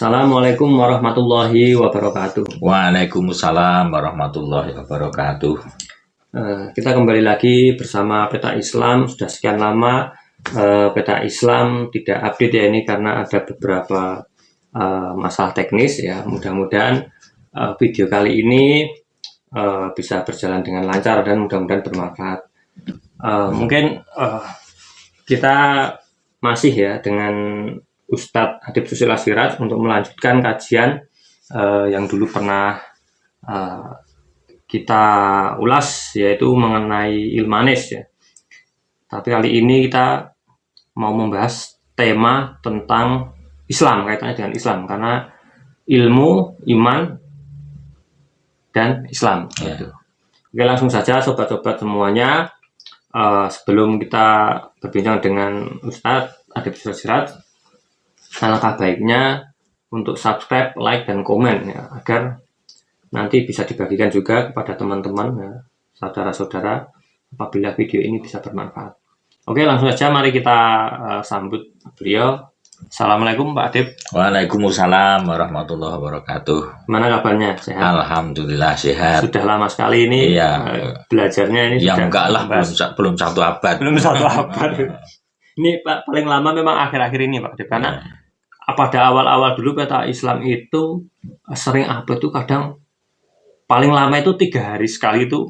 Assalamualaikum warahmatullahi wabarakatuh. Waalaikumsalam warahmatullahi wabarakatuh. Kita kembali lagi bersama Peta Islam. Sudah sekian lama Peta Islam tidak update ya, ini karena ada beberapa masalah teknis ya. Mudah-mudahan video kali ini bisa berjalan dengan lancar dan mudah-mudahan bermanfaat. Mungkin kita masih ya dengan Ustadz Adib Susilo Siraj untuk melanjutkan kajian yang dulu pernah kita ulas, yaitu mengenai Ilmanis ya. Tapi kali ini kita mau membahas tema tentang Islam, kaitannya dengan Islam, karena ilmu, iman, dan Islam. Ya. Gitu. Oke, langsung saja sobat-sobat semuanya. Sebelum kita berbincang dengan Ustadz Adib Susilo Siraj, alangkah baiknya untuk subscribe, like, dan komen ya, agar nanti bisa dibagikan juga kepada teman-teman ya, saudara-saudara, apabila video ini bisa bermanfaat. Oke, langsung saja mari kita sambut beliau. Assalamualaikum Pak Adib. Waalaikumsalam warahmatullahi wabarakatuh. Mana kabarnya? Sehat? Alhamdulillah sehat. Sudah lama sekali ini belajarnya ini. Ya sudah enggak lah, belum satu abad. Belum satu abad. Ini Pak, paling lama memang akhir-akhir ini Pak Adib, karena pada awal-awal dulu Peta Islam itu sering upload tuh, kadang paling lama itu 3 hari sekali itu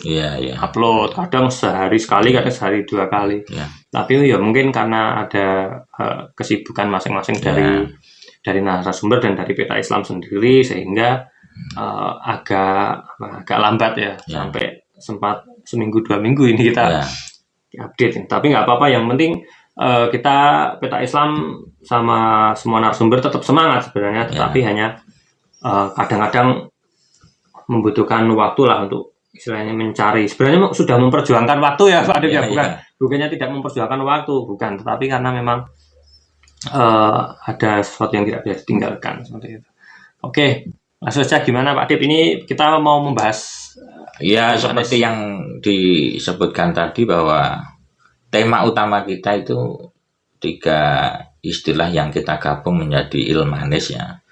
upload, kadang sehari sekali, kadang sehari 2 kali. Tapi ya mungkin karena ada kesibukan masing-masing dari narasumber dan dari Peta Islam sendiri, sehingga agak lambat ya, sampai sempat seminggu 2 minggu ini kita update. Tapi nggak apa-apa, yang penting kita Peta Islam sama semua narasumber tetap semangat sebenarnya, tetapi hanya kadang-kadang membutuhkan waktu lah untuk istilahnya mencari. Sebenarnya sudah memperjuangkan waktu ya Pak Adib ya, bukannya tidak memperjuangkan waktu, bukan, tetapi karena memang ada sesuatu yang tidak bisa ditinggalkan seperti itu. Oke, langsung saja, gimana Pak Adib, ini kita mau membahas seperti yang disebutkan tadi, bahwa tema utama kita itu 3 istilah yang kita gabung menjadi Ilmanis ya.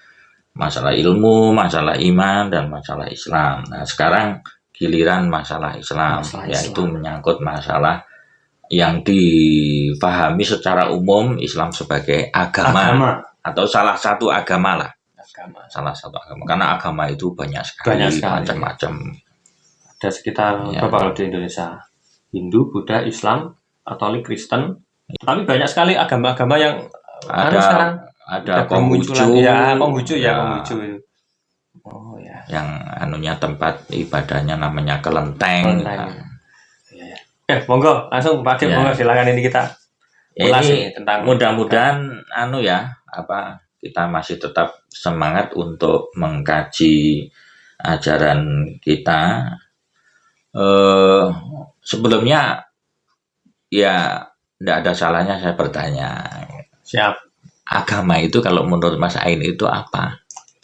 Masalah ilmu, masalah iman, dan masalah Islam. Nah, sekarang giliran masalah Islam, yaitu menyangkut masalah yang dipahami secara umum Islam sebagai agama. Atau salah satu agama lah. Salah satu agama. Karena agama itu banyak sekali. Macam-macam. Ada sekitar berapa di Indonesia? Hindu, Buddha, Islam, Katolik, Kristen. Tapi banyak sekali agama-agama yang ada Konghucu. Konghucu. Oh ya. Yang anunya tempat ibadahnya namanya Kelenteng. Monggo langsung Pak Adib, monggo silakan, ini kita ulas ini tentang mudah-mudahan kita masih tetap semangat untuk mengkaji ajaran kita. Sebelumnya ya tidak ada salahnya saya bertanya. Siap. Agama itu kalau menurut Mas Ain itu apa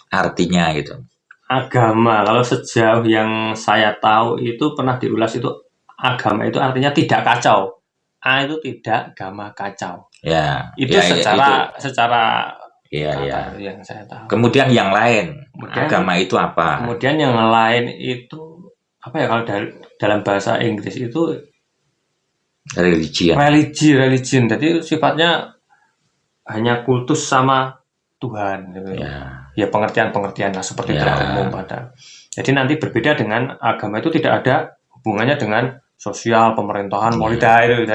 artinya gitu? Agama, kalau sejauh yang saya tahu itu pernah diulas, itu agama itu artinya tidak kacau. Itu tidak, agama kacau. Ya. Itu secara yang saya tahu. Kemudian yang lain, agama itu apa? Kemudian yang lain itu apa ya, kalau dalam bahasa Inggris itu religion. Jadi sifatnya hanya kultus sama Tuhan gitu. Ya pengertian lah seperti itu umum pada. Jadi nanti berbeda dengan agama itu tidak ada hubungannya dengan sosial, pemerintahan, politik itu.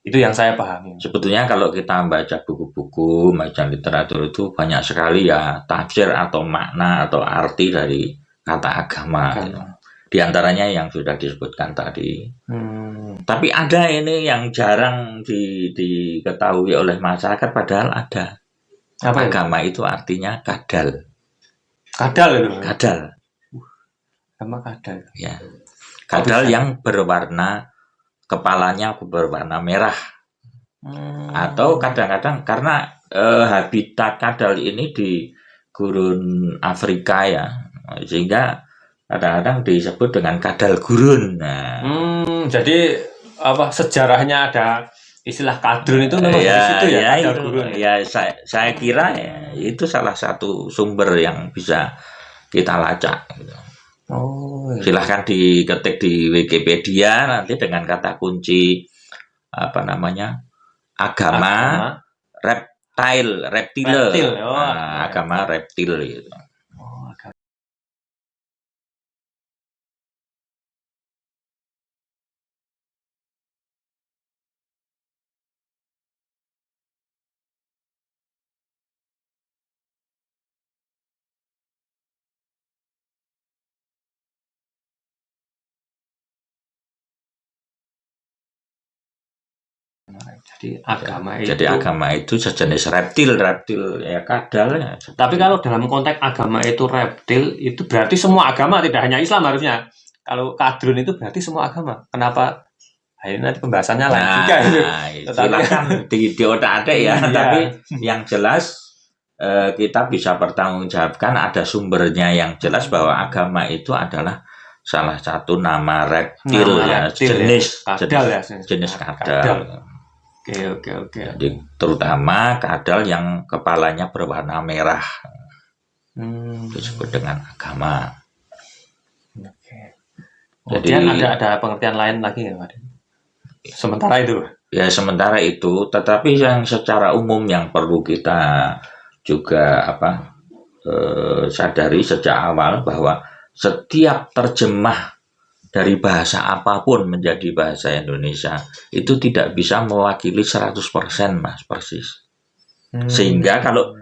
Itu yang saya pahami. Sebetulnya kalau kita baca buku-buku, baca literatur, itu banyak sekali ya tafsir atau makna atau arti dari kata agama. Gitu. Di antaranya yang sudah disebutkan tadi. Tapi ada ini yang jarang diketahui oleh masyarakat, padahal ada. Agama itu artinya kadal. Kadal itu? Kadal. Agama kadal. Ya. Kadal yang berwarna, kepalanya berwarna merah. Atau kadang-kadang karena habitat kadal ini di gurun Afrika ya, sehingga kadang-kadang disebut dengan kadal gurun. Jadi sejarahnya istilah kadrun itu memang dari situ ya, kadal itu gurun ya. ya saya kira ya, itu salah satu sumber yang bisa kita lacak gitu. Oh, iya. Silahkan diketik di Wikipedia nanti dengan kata kunci apa namanya agama Agama reptile, reptil. Oh, agama agama reptil. reptil gitu. Oh, agama. Jadi agama Jadi itu. agama itu sejenis reptil ya kadal ya. Tapi kalau dalam konteks agama itu reptil, itu berarti semua agama, tidak hanya Islam harusnya. Kalau kadrun itu berarti semua agama. Kenapa? Nah, ini nanti pembahasannya lain juga itu. Tetapi silakan di otak-atik ya. iya. Tapi yang jelas kita bisa pertanggungjawabkan ada sumbernya yang jelas bahwa agama itu adalah salah satu nama reptil ya, jenis kadal ya. jenis kadal. Oke. Jadi terutama kadal yang kepalanya berwarna merah disebut dengan agama. Oke. Kemudian ada pengertian lain lagi ya, Pak? Sementara itu. Ya sementara itu, tetapi yang secara umum yang perlu kita juga sadari sejak awal bahwa setiap terjemah dari bahasa apapun menjadi bahasa Indonesia itu tidak bisa mewakili 100% Mas persis. Sehingga kalau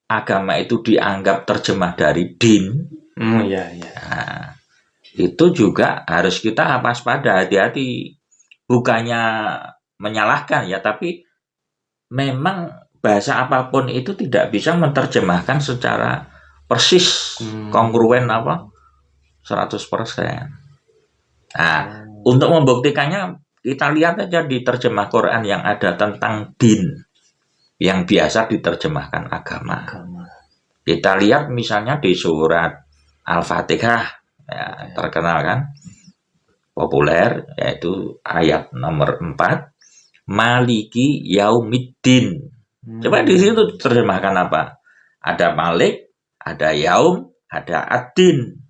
agama itu dianggap terjemah dari din, iya. Nah, itu juga harus kita waspada, hati-hati. Bukannya menyalahkan ya, tapi memang bahasa apapun itu tidak bisa menerjemahkan secara persis kongruen 100%. Nah, untuk membuktikannya kita lihat aja di terjemah Quran yang ada tentang din yang biasa diterjemahkan agama. Kita lihat misalnya di surat Al-Fatihah ya, terkenal kan, populer, yaitu ayat nomor 4, Maliki Yaumiddin. Coba di situ diterjemahkan apa? Ada Malik, ada Yaum, ada Ad-Din.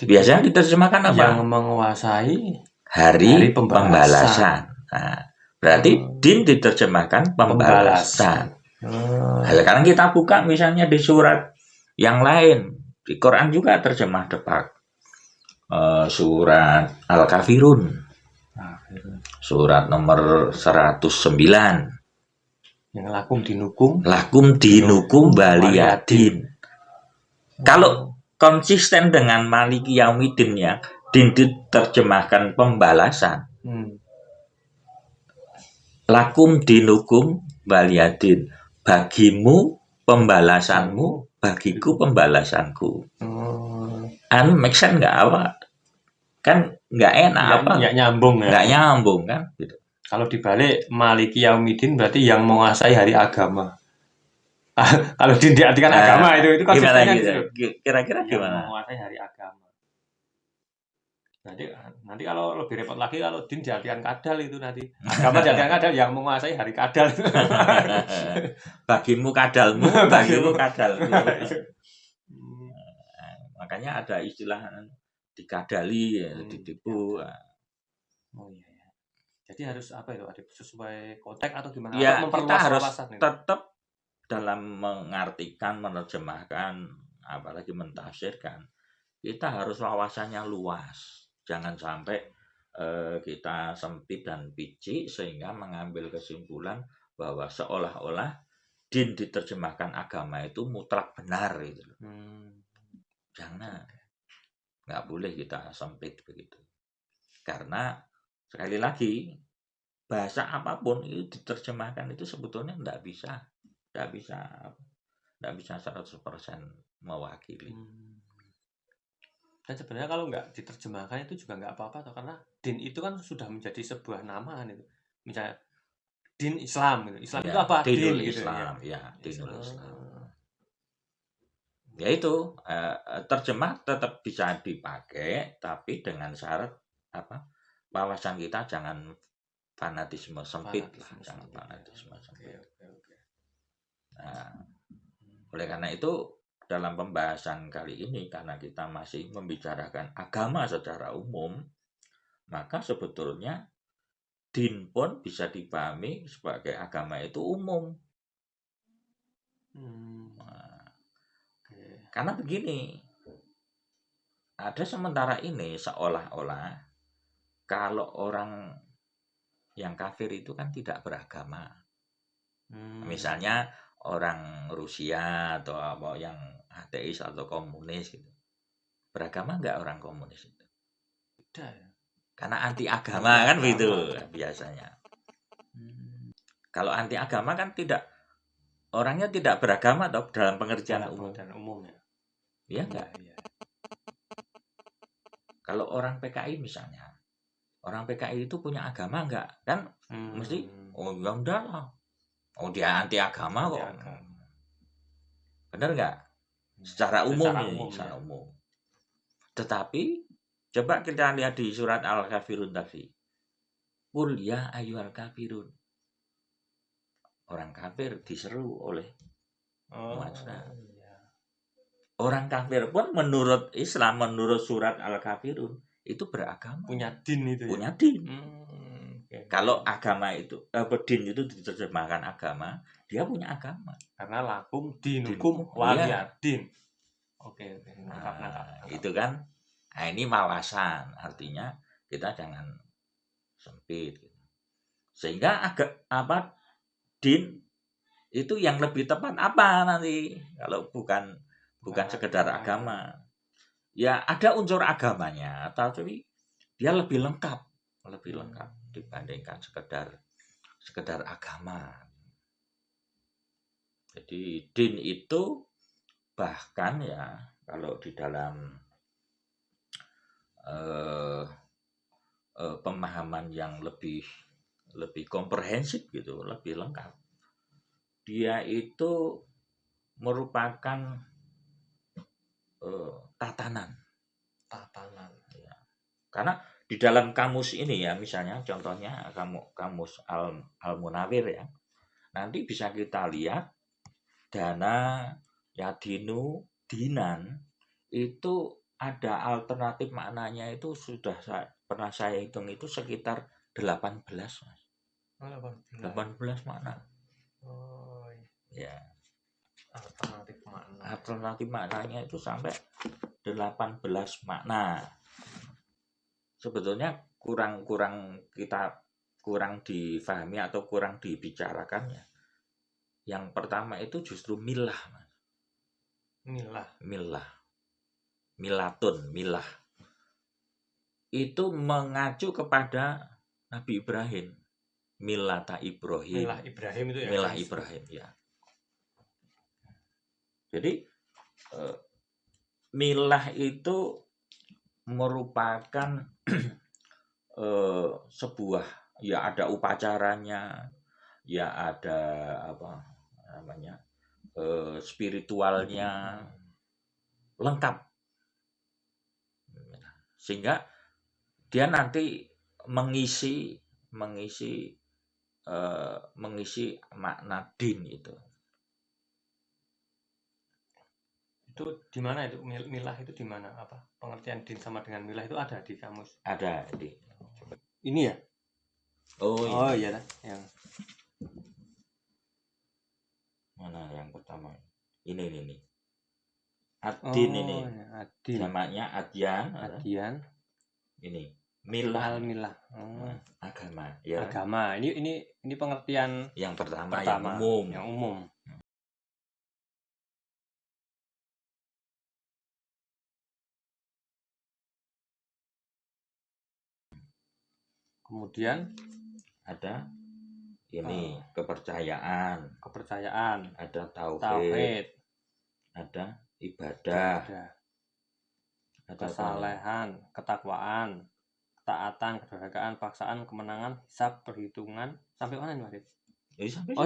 Biasanya diterjemahkan apa? Yang menguasai hari pembalasan. Nah, berarti din diterjemahkan pembalasan. Nah, sekarang kita buka misalnya di surat yang lain. Di Quran juga terjemah depak. Surat Al-Kafirun. Surat nomor 109. Yang lakum dinukum baliyadin. Kalau konsisten dengan Maliki Yaumiddin ya, din diterjemahkan pembalasan. Lakum dinukum baliyadin. Bagimu pembalasanmu, bagiku pembalasanku. Make sense nggak apa? Kan nggak enak apa? Nggak nyambung ya. Nggak nyambung kan? Gitu. Kalau dibalik Maliki Yaumiddin berarti yang menguasai hari agama. Kalau diartikan agama itu konsistennya gitu. Kira-kira gimana? Yang menguasai hari agama. Nanti kalau lebih repot lagi kalau din diartikan kadal itu nanti. Agama diartikan kadal yang menguasai hari kadal. Bagimu kadalmu, bagimu kadalmu. Makanya ada istilah dikadali, ditipu. Oh iya. Jadi harus apa itu? Ada sesuai konteks atau gimana? Ya, atau kita harus tetap dalam mengartikan, menerjemahkan, apalagi mentafsirkan. Kita harus wawasannya luas. Jangan sampai kita sempit dan picik sehingga mengambil kesimpulan bahwa seolah-olah din diterjemahkan agama itu mutlak benar gitu. Jangan. Nggak boleh kita sempit begitu. Karena sekali lagi bahasa apapun itu diterjemahkan itu sebetulnya nggak bisa 100% mewakili. Dan sebenarnya kalau nggak diterjemahkan itu juga nggak apa-apa toh, karena din itu kan sudah menjadi sebuah nama kan itu. Misalnya din Islam gitu. Islam itu apa? Din gitu Islam, ya. Dinul Islam. Ya itu terjemah tetap bisa dipakai tapi dengan syarat wawasan kita jangan fanatisme sempit lah, Fanatisme jangan sempit, ya. fanatisme sempit. Oke. Nah, oleh karena itu dalam pembahasan kali ini, karena kita masih membicarakan agama secara umum, maka sebetulnya din pun bisa dipahami sebagai agama itu umum. Nah, karena begini, ada sementara ini seolah-olah kalau orang yang kafir itu kan tidak beragama. Misalnya orang Rusia atau apa yang ateis atau komunis gitu. Beragama nggak orang komunis itu? Tidak ya. Karena anti agama kan begitu biasanya. Kalau anti agama kan tidak, orangnya tidak beragama atau dalam pengertian umum. Umum ya. Iya enggak? Ya. Kalau orang PKI misalnya, orang PKI itu punya agama enggak? Kan mesti oh ya udah lah. Oh dia anti agama kok. Benar enggak? Secara umum ini, secara umum. Tetapi coba kita lihat di surat Al-Kafirun tadi. Qul ya ayyuhal kafirun. Orang kafir diseru oleh Muhammad. Orang kafir pun menurut Islam, menurut surat Al-Kafirun itu beragama. Punya din itu ya. Punya din. Kalau agama itu, din itu diterjemahkan agama, dia punya agama. Karena lakum dinukum waliya din. Oke. Nangkap. Itu kan, nah ini wawasan, artinya kita jangan sempit. Sehingga din itu yang lebih tepat apa nanti kalau bukan sekedar agama. Ya ada unsur agamanya, tapi dia lebih lengkap dibandingkan sekedar agama. Jadi din itu bahkan ya kalau di dalam pemahaman yang lebih komprehensif gitu, lebih lengkap. Dia itu merupakan tatanan. Ya. Karena di dalam kamus ini ya, misalnya contohnya kamus Al-Munawir ya. Nanti bisa kita lihat dana, yadinu, dinan itu ada alternatif maknanya itu sudah pernah saya hitung itu sekitar 18 Mas. 18 makna. Ya. Alternatif maknanya itu sampai 18 makna. Sebetulnya kurang difahami atau kurang dibicarakannya. Yang pertama itu justru milah, Mas. Milah. Itu mengacu kepada Nabi Ibrahim. Milata Ibrahim. Milah Ibrahim itu ya. Milah Ibrahim ya. Jadi milah itu merupakan sebuah, ya ada upacaranya, ya ada apa namanya spiritualnya, lengkap, sehingga dia nanti mengisi makna din itu. Itu di mana itu milah itu di mana, apa pengertian din sama dengan milah itu ada di kamus? Ada di. Ini ya? Oh iya lah, yang mana yang pertama? Ini. Ad-din ini. Ad-din. Jamaknya adyan. Ini milah. Al-milah. Agama. Ya. Agama. Ini pengertian yang pertama. Yang umum. Kemudian ada ini kepercayaan, ada tauhid, ada ibadah, ada kesalehan, ketakwaan, ketaatan, kedurhakaan, paksaan, kemenangan, hisab, perhitungan, sampai mana nih Mas?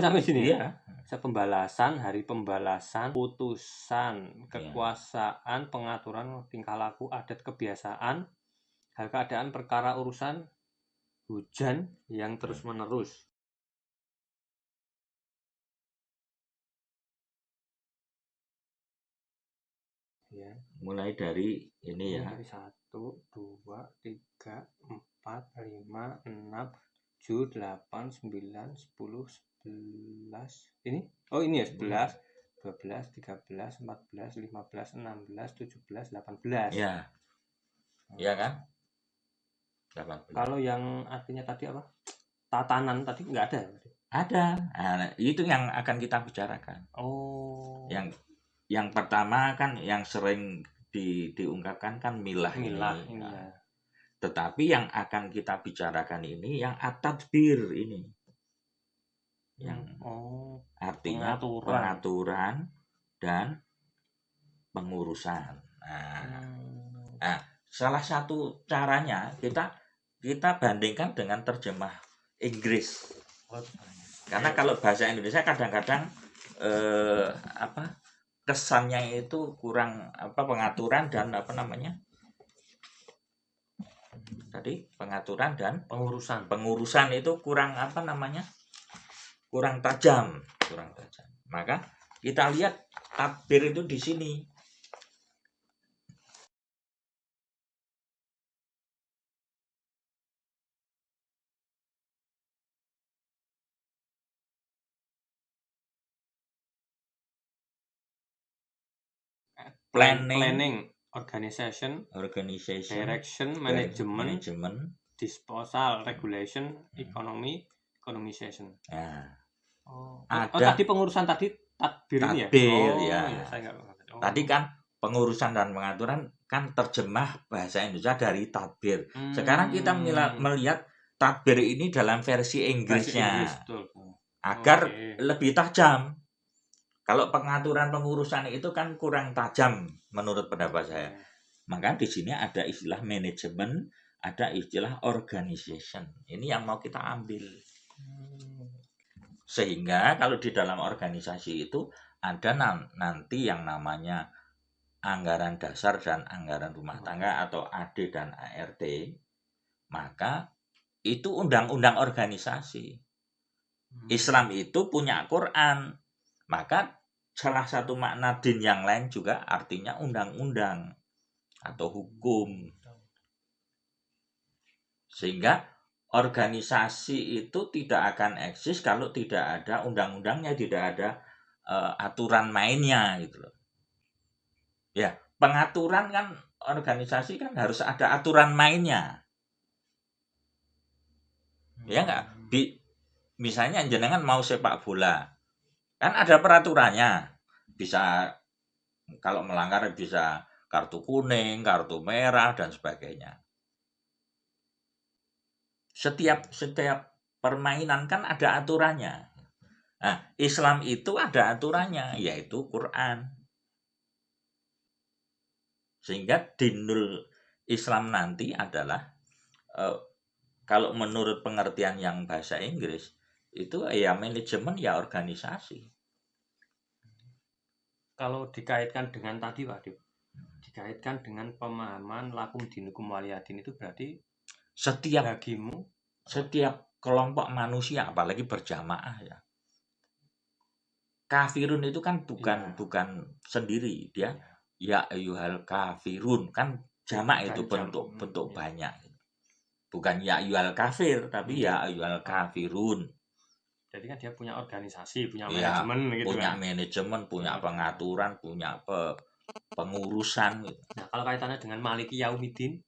Sampai sini ya. Pembalasan, hari pembalasan, putusan, kekuasaan, pengaturan tingkah laku, adat, kebiasaan, hal keadaan, perkara, urusan, hujan yang terus-menerus. Ya, Mulai dari ini ya. dari 1, 2, 3, 4, 5, 6, 7, 8, 9, 10, 11. Ini? Oh, ini ya 11, 12, 13, 14, 15, 16, 17, 18. Ya. Iya kan? 18. Kalau yang artinya tadi apa? Tatanan tadi nggak ada. Ada. Nah, itu yang akan kita bicarakan. Oh. Yang pertama kan yang sering diungkapkan kan milah ini. Ini Nah, ya. tetapi yang akan kita bicarakan ini yang at-tadbir ini. Yang artinya pengaturan dan pengurusan. Nah, salah satu caranya kita bandingkan dengan terjemah Inggris. Karena kalau bahasa Indonesia kadang-kadang kesannya itu kurang pengaturan dan pengaturan dan pengurusan itu kurang kurang tajam. Maka kita lihat tadbir itu di sini. Planning, organization, direction, management, disposal, regulation, economization. Nah, tadi pengurusan tadi tadbir ini ya? Ya. Tadi kan pengurusan dan pengaturan kan terjemah bahasa Indonesia dari tadbir. Sekarang kita melihat tadbir ini dalam versi Inggrisnya. Agar lebih tajam. Kalau pengaturan pengurusan itu kan kurang tajam menurut pendapat saya. Maka di sini ada istilah manajemen, ada istilah organization. Ini yang mau kita ambil. Sehingga kalau di dalam organisasi itu ada nanti yang namanya anggaran dasar dan anggaran rumah tangga atau AD dan ART. Maka itu undang-undang organisasi. Islam itu punya Quran. Maka salah satu makna din yang lain juga artinya undang-undang atau hukum. Sehingga organisasi itu tidak akan eksis kalau tidak ada undang-undangnya, tidak ada aturan mainnya gitu loh. Ya, pengaturan kan organisasi kan harus ada aturan mainnya. Ya enggak? Misalnya jenengan mau sepak bola. Kan ada peraturannya. Bisa kalau melanggar bisa kartu kuning, kartu merah dan sebagainya. Setiap permainan kan ada aturannya. Nah, Islam itu ada aturannya, yaitu Quran. Sehingga dinul Islam nanti adalah kalau menurut pengertian yang bahasa Inggris itu ya manajemen ya organisasi. Kalau dikaitkan dengan tadi Pak Dip, dikaitkan dengan pemahaman lakum dinukum waliyadin itu berarti setiap kelompok manusia apalagi berjamaah ya. Kafirun itu kan bukan sendiri, dia ya ayyuhal kafirun kan jamak itu bentuk banyak. Bukan ya ayyuhal kafir tapi ya ayyuhal kafirun. Jadi kan dia punya organisasi, punya manajemen gitu punya manajemen, punya pengaturan, punya pengurusan gitu. Nah, kalau kaitannya dengan Maliki Yaumiddin